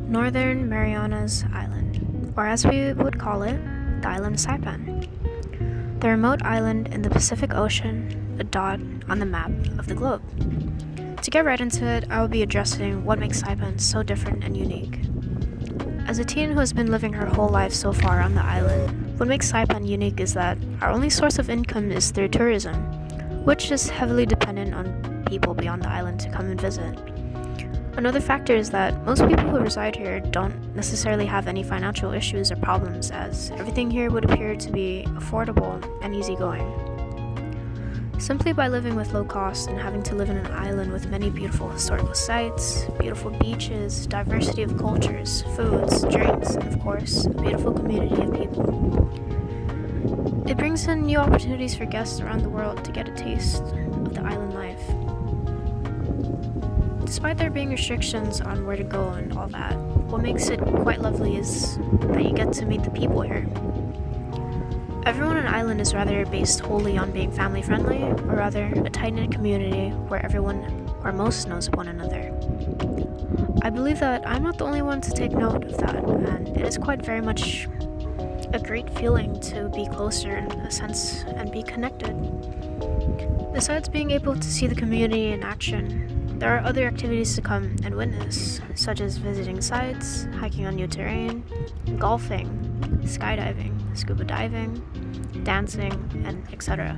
Northern Marianas Island, or as we would call it, the island of Saipan. The remote island in the Pacific Ocean, a dot on the map of the globe. To get right into it, I will be addressing what makes Saipan so different and unique. As a teen who has been living her whole life so far on the island, what makes Saipan unique is that our only source of income is through tourism, which is heavily dependent on people beyond the island to come and visit. Another factor is that most people who reside here don't necessarily have any financial issues or problems, as everything here would appear to be affordable and easygoing. Simply by living with low cost and having to live in an island with many beautiful historical sites, beautiful beaches, diversity of cultures, foods, drinks, and of course, a beautiful community of people. It brings in new opportunities for guests around the world to get a taste of the island life. Despite there being restrictions on where to go and all that, what makes it quite lovely is that you get to meet the people here. Everyone on the island is rather based wholly on being family friendly, or rather a tight-knit community where everyone or most knows one another. I believe that I'm not the only one to take note of that, and it is quite very much a great feeling to be closer in a sense and be connected. Besides being able to see the community in action, there are other activities to come and witness, such as visiting sites, hiking on new terrain, golfing, skydiving, scuba diving, dancing, and etc.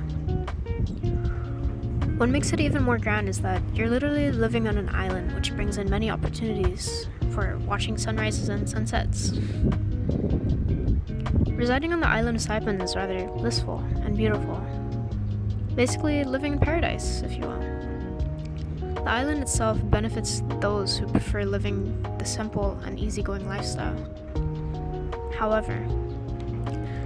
What makes it even more grand is that you're literally living on an island, which brings in many opportunities for watching sunrises and sunsets. Residing on the island of Saipan is rather blissful and beautiful. Basically, living in paradise, if you will. The island itself benefits those who prefer living the simple and easygoing lifestyle. However,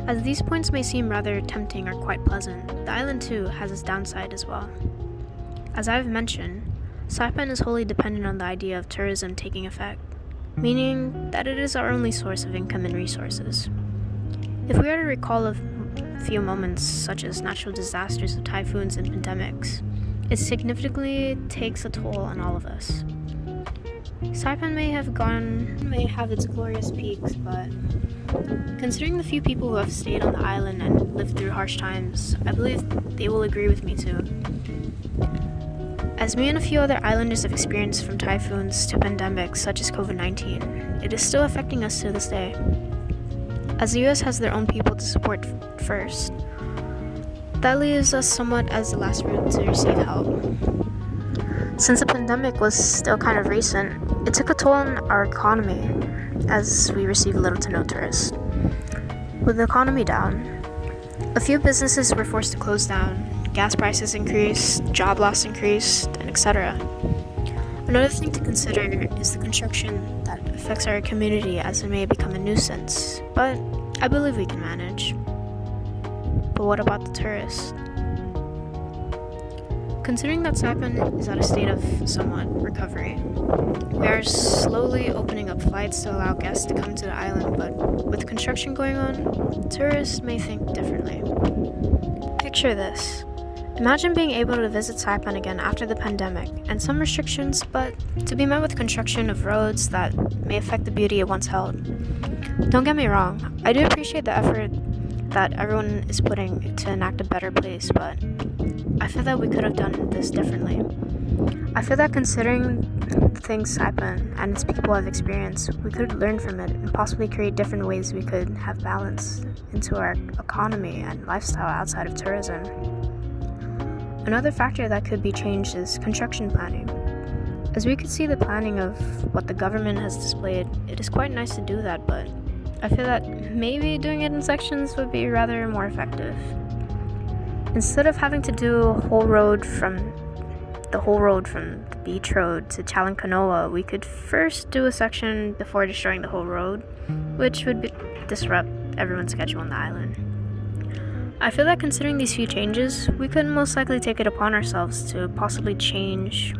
as these points may seem rather tempting or quite pleasant, the island too has its downside as well. As I've mentioned, Saipan is wholly dependent on the idea of tourism taking effect, meaning that it is our only source of income and resources. If we are to recall a few moments such as natural disasters of typhoons and pandemics, it significantly takes a toll on all of us. Saipan may have its glorious peaks, but considering the few people who have stayed on the island and lived through harsh times, I believe they will agree with me too. As me and a few other islanders have experienced from typhoons to pandemics such as COVID-19, it is still affecting us to this day. As the US has their own people to support first, that leaves us somewhat as the last route to receive help. Since the pandemic was still kind of recent, it took a toll on our economy as we received little to no tourists. With the economy down, a few businesses were forced to close down, gas prices increased, job loss increased, and etc. Another thing to consider is the construction that affects our community as it may become a nuisance, but I believe we can manage. But what about the tourists? Considering that Saipan is at a state of somewhat recovery, we are slowly opening up flights to allow guests to come to the island, but with construction going on, tourists may think differently. Picture this. Imagine being able to visit Saipan again after the pandemic and some restrictions, but to be met with construction of roads that may affect the beauty it once held. Don't get me wrong, I do appreciate the effort that everyone is putting to enact a better place, but I feel that we could have done this differently. I feel that considering the things Saipan and its people have experienced, we could learn from it and possibly create different ways we could have balance into our economy and lifestyle outside of tourism. Another factor that could be changed is construction planning. As we could see the planning of what the government has displayed, it is quite nice to do that, but I feel that maybe doing it in sections would be rather more effective. Instead of having to do the whole road from the beach road to Chalankanoa, we could first do a section before destroying the whole road, which would disrupt everyone's schedule on the island. I feel that considering these few changes, we could most likely take it upon ourselves to possibly change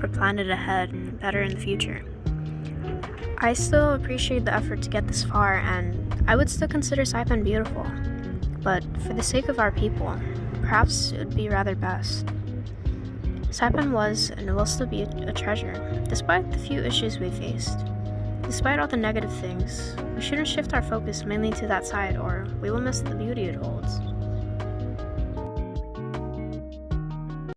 or plan it ahead and better in the future. I still appreciate the effort to get this far, and I would still consider Saipan beautiful, but for the sake of our people, perhaps it would be rather best. Saipan was and will still be a treasure, despite the few issues we faced. Despite all the negative things, we shouldn't shift our focus mainly to that side or we will miss the beauty it holds.